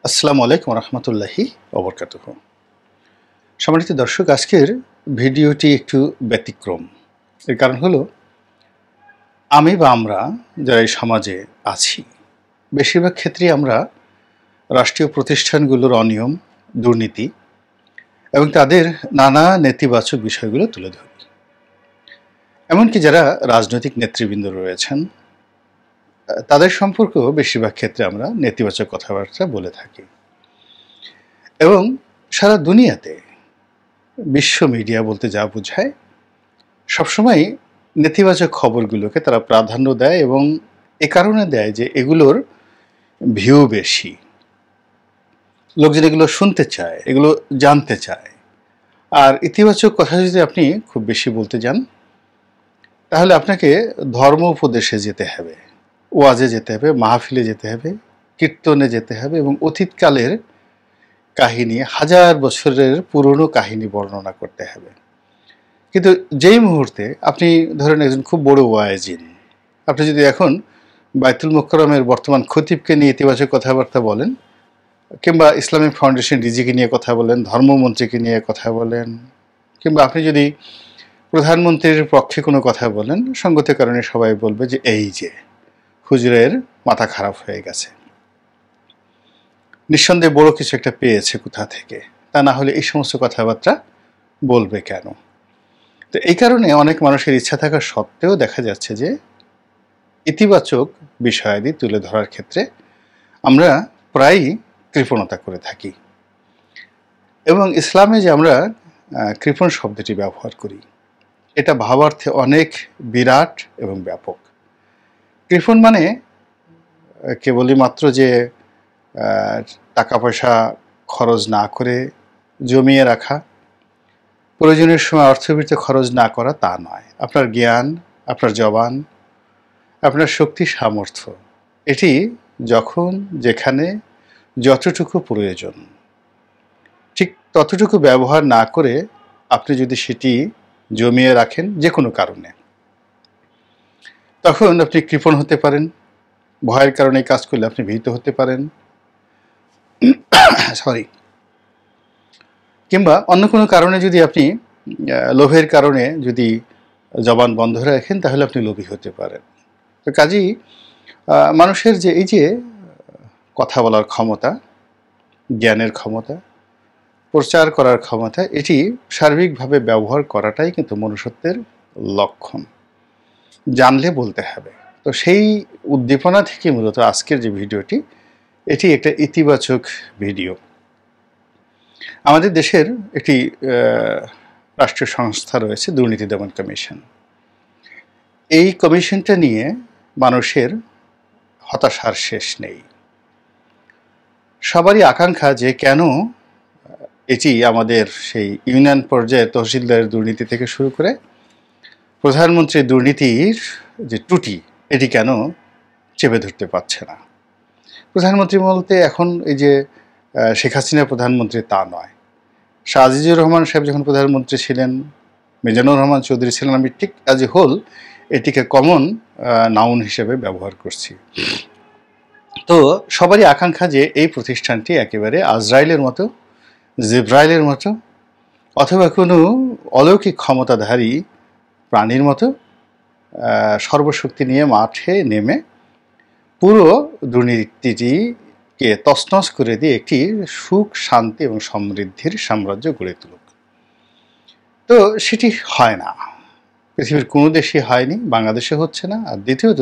আসসালামু আলাইকুম রহমতুল্লাহি ওবরকাতুহ। সম্মানিত দর্শক, আজকের ভিডিওটি একটু ব্যতিক্রম। এর কারণ হলো আমি বা আমরা যারা এই সমাজে আছি, বেশিরভাগ ক্ষেত্রেই আমরা রাষ্ট্রীয় প্রতিষ্ঠানগুলোর অনিয়ম, দুর্নীতি এবং তাদের নানা নেতিবাচক বিষয়গুলো তুলে ধরি। এমনকি যারা রাজনৈতিক নেতৃবৃন্দ রয়েছেন তাদের সম্পর্কেও বেশিরভাগ ক্ষেত্রে আমরা নেতিবাচক কথাবার্তা বলে থাকি। এবং সারা দুনিয়াতে বিশ্ব মিডিয়া বলতে যা বোঝায়, সবসময় নেতিবাচক খবরগুলোকে তারা প্রাধান্য দেয় এবং এ কারণে দেয় যে এগুলোর ভিউ বেশি, লোকজন এগুলো শুনতে চায়, এগুলো জানতে চায়। আর ইতিবাচক কথা যদি আপনি খুব বেশি বলতে যান, তাহলে আপনাকে ধর্ম উপদেশে যেতে হবে, ওয়াজে যেতে হবে, মাহফিলে যেতে হবে, কীর্তনে যেতে হবে এবং অতীতকালের কাহিনী, হাজার বছরের পুরনো কাহিনী বর্ণনা করতে হবে। কিন্তু যেই মুহূর্তে আপনি ধরেন একজন খুব বড় ওয়াইজিন, আপনি যদি এখন বাইতুল মোকাররমের বর্তমান খতিবকে নিয়ে ইতিবাচক কথাবার্তা বলেন, কিংবা ইসলামিক ফাউন্ডেশন ডিজিকে নিয়ে কথা বলেন, ধর্মমন্ত্রীকে নিয়ে কথা বলেন, কিংবা আপনি যদি প্রধানমন্ত্রীর পক্ষে কোনো কথা বলেন, সঙ্গত কারণে সবাই বলবে যে এই যে হুজুরের মাথা খারাপ হয়ে গেছে, নিঃসন্দেহে বড় কিছু একটা পেয়েছে কোথা থেকে, তা না হলে এই সমস্ত কথাবার্তা বলবে কেন? তো এই কারণে অনেক মানুষের ইচ্ছা থাকা সত্ত্বেও দেখা যাচ্ছে যে ইতিবাচক বিষয়াদি তুলে ধরার ক্ষেত্রে আমরা প্রায়ই কৃপণতা করে থাকি। এবং ইসলামে যে আমরা কৃপণ শব্দটি ব্যবহার করি, এটা ভাবার্থে অনেক বিরাট এবং ব্যাপক। কৃপণ মানে কেবলই মাত্র যে টাকা পয়সা খরচ না করে জমিয়ে রাখা, প্রয়োজনের সময় অর্থবৃত্ত খরচ না করা, তা নয়। আপনার জ্ঞান, আপনার জবান, আপনার শক্তি সামর্থ্য, এটি যখন যেখানে যতটুকু প্রয়োজন ঠিক ততটুকু ব্যবহার না করে আপনি যদি সেটি জমিয়ে রাখেন যে কোনো কারণে, তখন আপনি কৃপণ হতে পারেন। ভয়ের কারণে কাজ করলে আপনি ভীত হতে পারেন, কিংবা অন্য কোনো কারণে যদি আপনি লোভের কারণে যদি জবান বন্ধ রাখেন, তাহলে আপনি লোভী হতে পারেন। তো কাজেই মানুষের যে এই যে কথা বলার ক্ষমতা, জ্ঞানের ক্ষমতা, প্রচার করার ক্ষমতা, এটি সার্বিকভাবে ব্যবহার করাটাই কিন্তু মনুষ্যত্বের লক্ষণ। জানলে বলতে হবে। তো সেই উদ্দীপনা থেকে মূলত আজকের যে ভিডিওটি, এটি একটা ইতিবাচক ভিডিও। আমাদের দেশের একটি রাষ্ট্রীয় সংস্থা রয়েছে, দুর্নীতি দমন কমিশন। এই কমিশনটা নিয়ে মানুষের হতাশার শেষ নেই। সবারই আকাঙ্ক্ষা যে কেন এটি আমাদের সেই ইউনিয়ন পর্যায়ে তহসিলদারের দুর্নীতি থেকে শুরু করে প্রধানমন্ত্রীর দুর্নীতির যে ত্রুটি, এটি কেন চেপে ধরতে পারছে না। প্রধানমন্ত্রী বলতে এখন এই যে শেখ হাসিনা প্রধানমন্ত্রী তা নয়, শাহ আজিজুর রহমান সাহেব যখন প্রধানমন্ত্রী ছিলেন, মিজানুর রহমান চৌধুরী ছিলেন, আমি ঠিক অ্যাজ এ হোল এটিকে কমন নাউন হিসেবে ব্যবহার করছি। তো সবারই আকাঙ্ক্ষা যে এই প্রতিষ্ঠানটি একেবারে আজরাইলের মতো, জিব্রাইলের মতো, অথবা কোনো অলৌকিক ক্ষমতাধারী প্রাণীর মতো সর্বশক্তি নিয়ে মাঠে নেমে পুরো দুর্নীতিটিকে তছনছ করে দিয়ে একটি সুখ, শান্তি এবং সমৃদ্ধির সাম্রাজ্য গড়ে তুলুক। তো সেটি হয় না, পৃথিবীর কোনো দেশই হয়নি, বাংলাদেশে হচ্ছে না। আর দ্বিতীয়ত,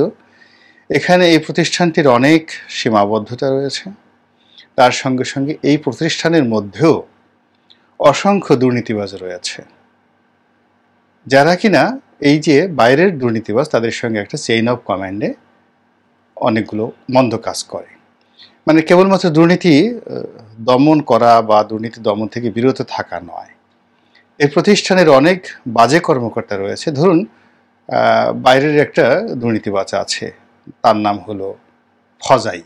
এখানে এই প্রতিষ্ঠানটির অনেক সীমাবদ্ধতা রয়েছে। তার সঙ্গে সঙ্গে এই প্রতিষ্ঠানের মধ্যেও অসংখ্য দুর্নীতিবাজ রয়েছে, যারা কিনা এই যে বাইরের দুর্নীতিবাজ, তাদের সঙ্গে একটা চেইন অফ কমান্ডে অনেকগুলো মন্দ কাজ করে। মানে কেবলমাত্র দুর্নীতি দমন করা বা দুর্নীতি দমন থেকে বিরত থাকা নয়, এই প্রতিষ্ঠানের অনেক বাজে কর্মকর্তা রয়েছে। ধরুন বাইরের একটা দুর্নীতিবাজ আছে, তার নাম হলো ফজাই।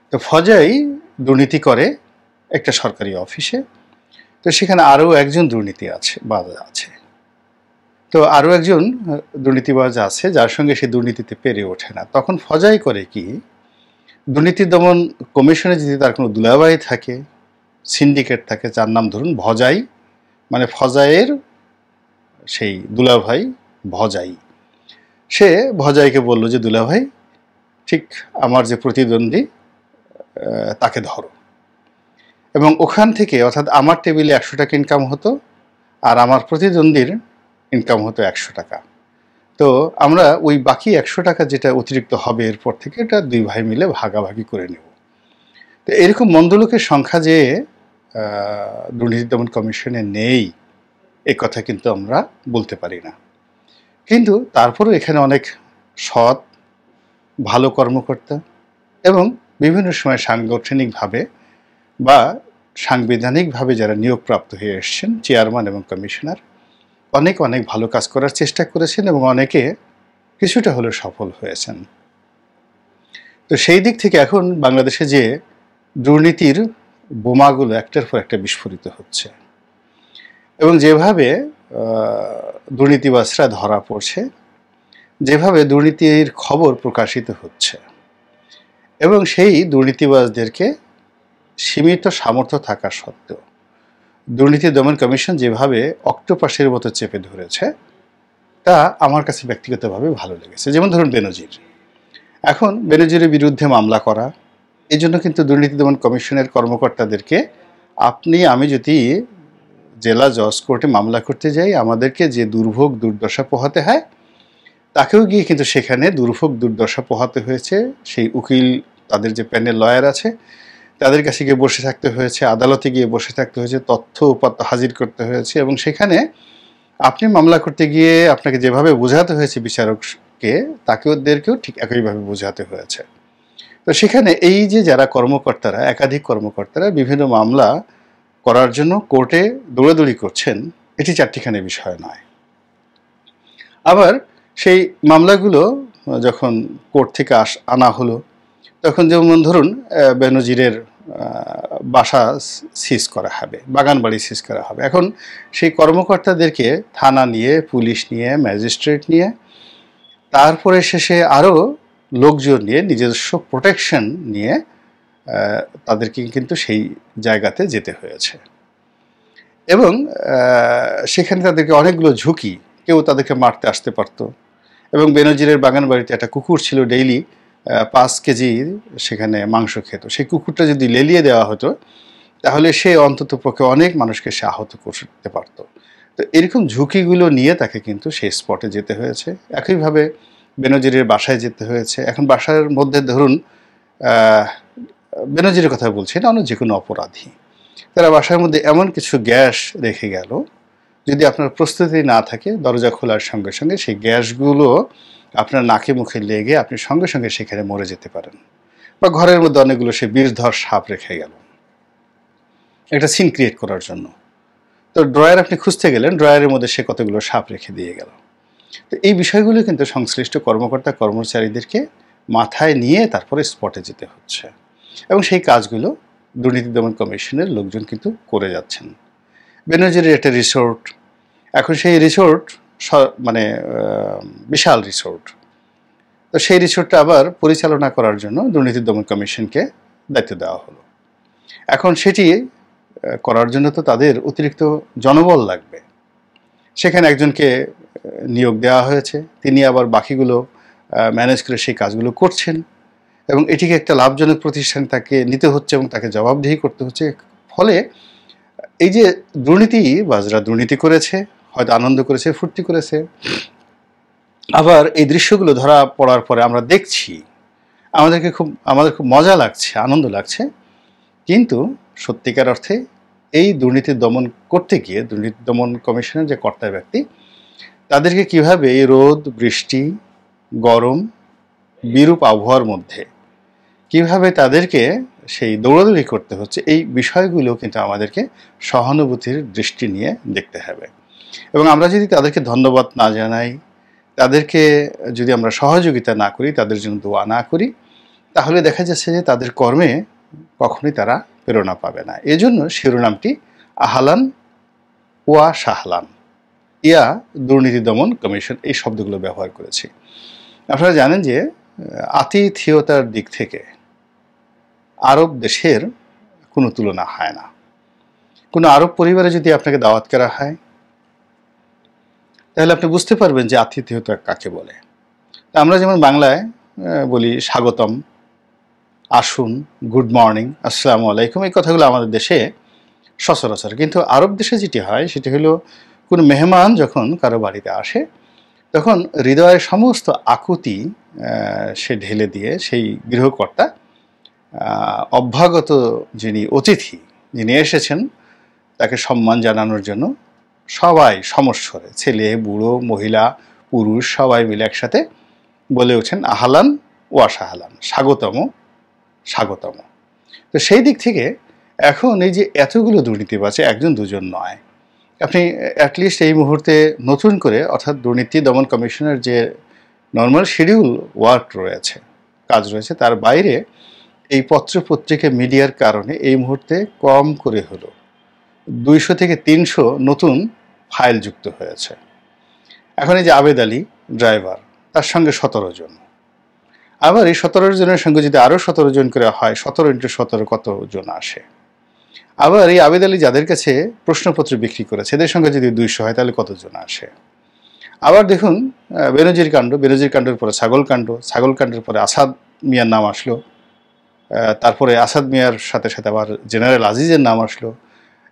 তো ফজাই দুর্নীতি করে একটা সরকারি অফিসে। তো সেখানে আরও একজন দুর্নীতিবাজ আছে। তো আরও একজন দুর্নীতিবাজ আছে যার সঙ্গে সে দুর্নীতিতে পেরে ওঠে না। তখন ফজাই করে কি, দুর্নীতি দমন কমিশনে যদি তার কোনো দুলাভাই থাকে, সিন্ডিকেট থাকে, যার নাম ধরুন ভজাই, মানে ফজাইয়ের সেই দুলাভাই ভজাই, সে ভজাইকে বলল যে দুলাভাই ঠিক আমার যে প্রতিদ্বন্দ্বী তাকে ধরো, এবং ওখান থেকে অর্থাৎ আমার টেবিলে 100 টাকা ইনকাম হতো আর আমার প্রতিদ্বন্দ্বীর ইনকাম হতো 100 টাকা। তো আমরা ওই বাকি 100 টাকা যেটা অতিরিক্ত হবে এরপর থেকে এটা দুই ভাই মিলে ভাগাভাগি করে নেব। তো এরকম মন্দ লোকের সংখ্যা যে দুর্নীতি দমন কমিশনে নেই এ কথা কিন্তু আমরা বলতে পারি না। কিন্তু তারপরেও এখানে অনেক সৎ ভালো কর্মকর্তা এবং বিভিন্ন সময় সাংগঠনিকভাবে বা সাংবিধানিকভাবে যারা নিয়োগপ্রাপ্ত হয়ে এসছেন, চেয়ারম্যান এবং কমিশনার, অনেক অনেক ভালো কাজ করার চেষ্টা করেছেন এবং অনেকে কিছুটা হলেও সফল হয়েছেন। তো সেই দিক থেকে এখন বাংলাদেশে যে দুর্নীতির বোমাগুলো একটার পর একটা বিস্ফোরিত হচ্ছে এবং যেভাবে দুর্নীতিবাজরা ধরা পড়ছে, যেভাবে দুর্নীতির খবর প্রকাশিত হচ্ছে এবং সেই দুর্নীতিবাজদেরকে সীমিত সামর্থ্য থাকা সত্ত্বেও দুর্নীতি দমন কমিশন যেভাবে অক্টোপাসের মতো চেপে ধরেছে তা আমার কাছে ব্যক্তিগতভাবে ভালো লেগেছে। যেমন ধরুন বেনজির, এখন বেনজিরের বিরুদ্ধে মামলা করা, এই জন্য কিন্তু দুর্নীতি দমন কমিশনের কর্মকর্তাদেরকে আমি যদি জেলা জজ কোর্টে মামলা করতে যাই, আমাদেরকে যে দুর্ভোগ দুর্দশা পোহাতে হয় তাকেও গিয়ে কিন্তু সেখানে দুর্ভোগ দুর্দশা পোহাতে হয়েছে। সেই উকিল, তাদের যে প্যানেল লয়ার আছে তাদের কাছে গিয়ে বসে থাকতে হয়েছে, আদালতে গিয়ে বসে থাকতে হয়েছে, তথ্য উপাত্ত হাজির করতে হয়েছে এবং সেখানে আপনি মামলা করতে গিয়ে আপনাকে যেভাবে বোঝাতে হয়েছে বিচারককে, ওদেরকেও ঠিক একইভাবে বোঝাতে হয়েছে। তো সেখানে এই যে যারা কর্মকর্তারা, একাধিক কর্মকর্তারা বিভিন্ন মামলা করার জন্য কোর্টে দৌড়াদৌড়ি করছেন, এটি চারটিখানি বিষয় নয়। আবার সেই মামলাগুলো যখন কোর্ট থেকে আনা হলো তখন যেমন ধরুন বেনজিরের বাসা সিজ করা হবে, বাগানবাড়ি সিজ করা হবে। এখন সেই কর্মকর্তাদেরকে থানা নিয়ে, পুলিশ নিয়ে, ম্যাজিস্ট্রেট নিয়ে, তারপরে শেষে আরও লোকজন নিয়ে, নিজস্ব প্রোটেকশন নিয়ে তাদেরকে কিন্তু সেই জায়গাতে যেতে হয়েছে এবং সেখানে তাদেরকে অনেকগুলো ঝুঁকি, কেউ তাদেরকে মারতে আসতে পারতো এবং বেনজিরের বাগানবাড়িতে একটা কুকুর ছিল, ডেইলি 5 কেজি সেখানে মাংস খেত। সেই কুকুরটা যদি লেলিয়ে দেওয়া হতো তাহলে সে অন্তত পক্ষে অনেক মানুষকে সে আহত করতে পারত। তো এরকম ঝুঁকিগুলো নিয়ে তাকে কিন্তু সেই স্পটে যেতে হয়েছে। একইভাবে বেনজিরের বাসায় যেতে হয়েছে। এখন বাসার মধ্যে ধরুন বেনজিরের কথা বলছি না, অন্য যে কোনো অপরাধী, তারা বাসার মধ্যে এমন কিছু গ্যাস রেখে গেল, যদি আপনার প্রস্তুতি না থাকে দরজা খোলার সঙ্গে সঙ্গে সেই গ্যাসগুলো আপনার নাকে মুখে লেগে আপনি সঙ্গে সঙ্গে সেখানে মরে যেতে পারেন। বা ঘরের মধ্যে অনেকগুলো সে বিষধর সাপ রেখে গেল একটা সিন ক্রিয়েট করার জন্য। তো ড্রয়ার আপনি খুঁজতে গেলেন, ড্রয়ারের মধ্যে সে কতগুলো সাপ রেখে দিয়ে গেল। তো এই বিষয়গুলো কিন্তু সংশ্লিষ্ট কর্মকর্তা কর্মচারীদেরকে মাথায় নিয়ে তারপরে স্পটে যেতে হচ্ছে এবং সেই কাজগুলো দুর্নীতি দমন কমিশনের লোকজন কিন্তু করে যাচ্ছেন। বেনজিরের একটা রিসোর্ট, এখন সেই রিসোর্ট মানে বিশাল রিসোর্ট, তো সেই রিসোর্টটা আবার পরিচালনা করার জন্য দুর্নীতি দমন কমিশনকে দায়িত্ব দেওয়া হলো। এখন সেটি করার জন্য তো তাদের অতিরিক্ত জনবল লাগবে, সেখানে একজনকে নিয়োগ দেওয়া হয়েছে, তিনি আবার বাকিগুলো ম্যানেজ করে সেই কাজগুলো করছেন এবং এটিকে একটা লাভজনক প্রতিষ্ঠান তাকে নিতে হচ্ছে এবং তাকে জবাবদিহি করতে হচ্ছে। ফলে এই যে দুর্নীতিবাজরা দুর্নীতি করেছে, হয়তো আনন্দ করেছে, ফুর্তি করেছে, আবার এই দৃশ্যগুলো ধরা পড়ার পরে আমরা দেখছি, আমাদের খুব মজা লাগছে, আনন্দ লাগছে, কিন্তু সত্যিকার অর্থে এই দুর্নীতি দমন করতে গিয়ে দুর্নীতি দমন কমিশনের যে কর্তা ব্যক্তি, তাদেরকে কিভাবে এই রোদ বৃষ্টি গরম বিরূপ আবহাওয়ার মধ্যে কিভাবে তাদেরকে সেই দৌড়াদৌড়ি করতে হচ্ছে, এই বিষয়গুলো কিন্তু আমাদেরকে সহানুভূতির দৃষ্টি নিয়ে দেখতে হবে। এবং আমরা যদি তাদেরকে ধন্যবাদ না জানাই, তাদেরকে যদি আমরা সহযোগিতা না করি, তাদের জন্য দোয়া না করি, তাহলে দেখা যাচ্ছে যে তাদের কর্মে কখনোই তারা প্রেরণা পাবে না। এজন্য শিরোনামটি আহলান ওয়া সাহলান ইয়া দুর্নীতি দমন কমিশন, এই শব্দগুলো ব্যবহার করেছি। আপনারা জানেন যে আতিথেয়তার দিক থেকে আরব দেশের কোনো তুলনা হয় না। কোনো আরব পরিবারে যদি আপনাকে দাওয়াত করা হয়, তাহলে আপনি বুঝতে পারবেন যে আতিথেয়তা কাকে বলে। আমরা যেমন বাংলায় বলি স্বাগতম, আসুন, গুড মর্নিং, আসসালামু আলাইকুম, এই কথাগুলো আমাদের দেশে সচরাচর। কিন্তু আরব দেশে যেটি হয় সেটি হলো, কোনো মেহমান যখন কারো বাড়িতে আসে, তখন হৃদয়ের সমস্ত আকুতি সে ঢেলে দিয়ে সেই গৃহকর্তা অভ্যাগত যিনি অতিথি, যিনি এসেছেন, তাকে সম্মান জানানোর জন্য সবাই সমস্বরে, ছেলে, বুড়ো, মহিলা, পুরুষ সবাই মিলে একসাথে বলে ওঠেন আহলান ওয়া সাহলান, স্বাগতম, স্বাগতম। তো সেই দিক থেকে এখন এই যে এতগুলো দুর্নীতিবাজ, একজন দুজন নয়, আপনি অ্যাটলিস্ট এই মুহূর্তে নতুন করে, অর্থাৎ দুর্নীতি দমন কমিশনের যে নর্মাল শিডিউল ওয়ার্ক রয়েছে, কাজ রয়েছে, তার বাইরে এই পত্রপত্রিকা মিডিয়ার কারণে এই মুহূর্তে কম করে হলো 200 থেকে 300 নতুন ফাইল যুক্ত হয়েছে। এখন এই যে আবেদ আলী ড্রাইভার, তার সঙ্গে 17 জন, আবার এই 17 জনের সঙ্গে যদি আরও 17 জন করে হয়, 17 × 17 কতজন আসে? আবার এই আবেদ আলী যাদের কাছে প্রশ্নপত্র বিক্রি করেছে, এদের সঙ্গে যদি 200 হয়, তাহলে কতজন আসে? আবার দেখুন বেনজির কাণ্ড, বেনজির কাণ্ডের পরে ছাগল কাণ্ড, ছাগল কাণ্ডের পরে আসাদ মিয়ার নাম আসলো, তারপরে আসাদ মিয়ার সাথে সাথে আবার জেনারেল আজিজের নাম আসলো,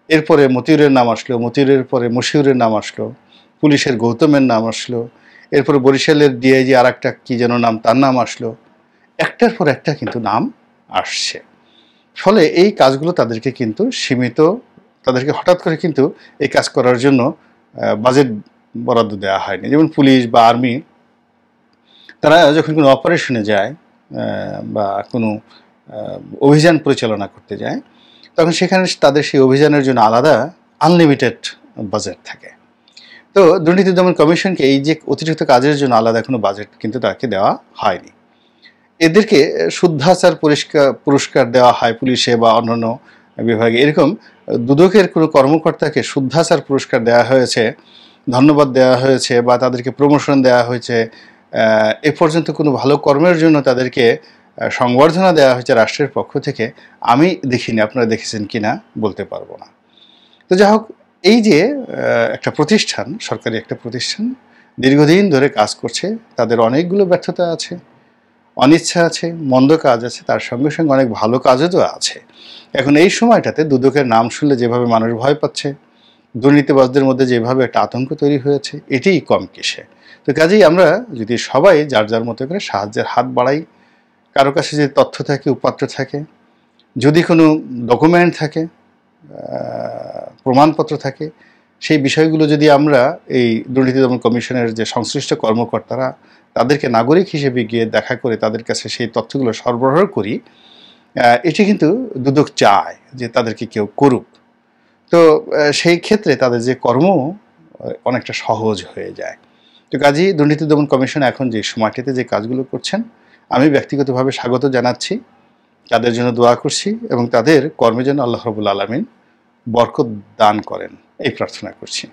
এরপরে মতিউরের নাম আসলো, মতিউরের পরে মশিউরের নাম আসলো, পুলিশের গৌতমের নাম আসলো, এরপরে বরিশালের ডিআইজি আর একটা কী যেন নাম, তার নাম আসলো। একটার পর একটা কিন্তু নাম আসছে। ফলে এই কাজগুলো তাদেরকে কিন্তু সীমিত, তাদেরকে হঠাৎ করে কিন্তু এই কাজ করার জন্য বাজেট বরাদ্দ দেওয়া হয়নি। যেমন পুলিশ বা আর্মি, তারা যখন কোনো অপারেশনে যায় বা কোনো অভিযান পরিচালনা করতে যায়, তখন সেখানে তাদের সেই অভিযানের জন্য আলাদা আনলিমিটেড বাজেট থাকে। তো দুর্নীতি দমন কমিশনকে এই যে অতিরিক্ত কাজের জন্য আলাদা কোনো বাজেট কিন্তু তাকে দেওয়া হয়নি। এদেরকে শুদ্ধাচার পুরস্কার দেওয়া হয় পুলিশে বা অন্যান্য বিভাগে। এরকম দুদকের কোনো কর্মকর্তাকে শুদ্ধাচার পুরস্কার দেওয়া হয়েছে, ধন্যবাদ দেওয়া হয়েছে, বা তাদেরকে প্রমোশন দেওয়া হয়েছে, এ পর্যন্ত কোনো ভালো কর্মের জন্য তাদেরকে সংবর্ধনা দেওয়া হয়েছে রাষ্ট্রের পক্ষ থেকে, আমি দেখিনি। আপনারা দেখেছেন কি না বলতে পারবো না। তো যাই হোক, এই যে একটা প্রতিষ্ঠান, সরকারি একটা প্রতিষ্ঠান দীর্ঘদিন ধরে কাজ করছে, তাদের অনেকগুলো ব্যর্থতা আছে, অনিচ্ছা আছে, মন্দ কাজ আছে, তার সঙ্গে সঙ্গে অনেক ভালো কাজও তো আছে। এখন এই সময়টাতে দুদকের নাম শুনলে যেভাবে মানুষ ভয় পাচ্ছে, দুর্নীতিবাজদের মধ্যে যেভাবে একটা আতঙ্ক তৈরি হয়েছে, এটাই কম কিসে। তো কাজেই আমরা যদি সবাই যার যার মতো করে সাহায্যের হাত বাড়াই, কারো কাছে যদি তথ্য থাকে, উপাত্ত থাকে, যদি কোনো ডকুমেন্ট থাকে, প্রমাণপত্র থাকে, সেই বিষয়গুলো যদি আমরা এই দুর্নীতি দমন কমিশনের যে সংশ্লিষ্ট কর্মকর্তারা, তাদেরকে নাগরিক হিসেবে গিয়ে দেখা করে তাদের কাছে সেই তথ্যগুলো সরবরাহ করি, এটি কিন্তু দুদক চায় যে তাদেরকে কেউ করুক। তো সেই ক্ষেত্রে তাদের যে কর্ম অনেকটা সহজ হয়ে যায়। তো কাজেই দুর্নীতি দমন কমিশন এখন যে সময়টিতে যে কাজগুলো করছেন, আমি ব্যক্তিগতভাবে স্বাগত জানাচ্ছি, তাদের জন্য দোয়া করছি, এবং তাদের কর্মে যেন আল্লাহ রাব্বুল আলামিন বরকত দান করেন, এই প্রার্থনা করছি।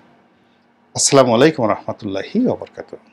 আসসালামু আলাইকুম ওয়া রাহমাতুল্লাহি ওয়া বারাকাতুহু।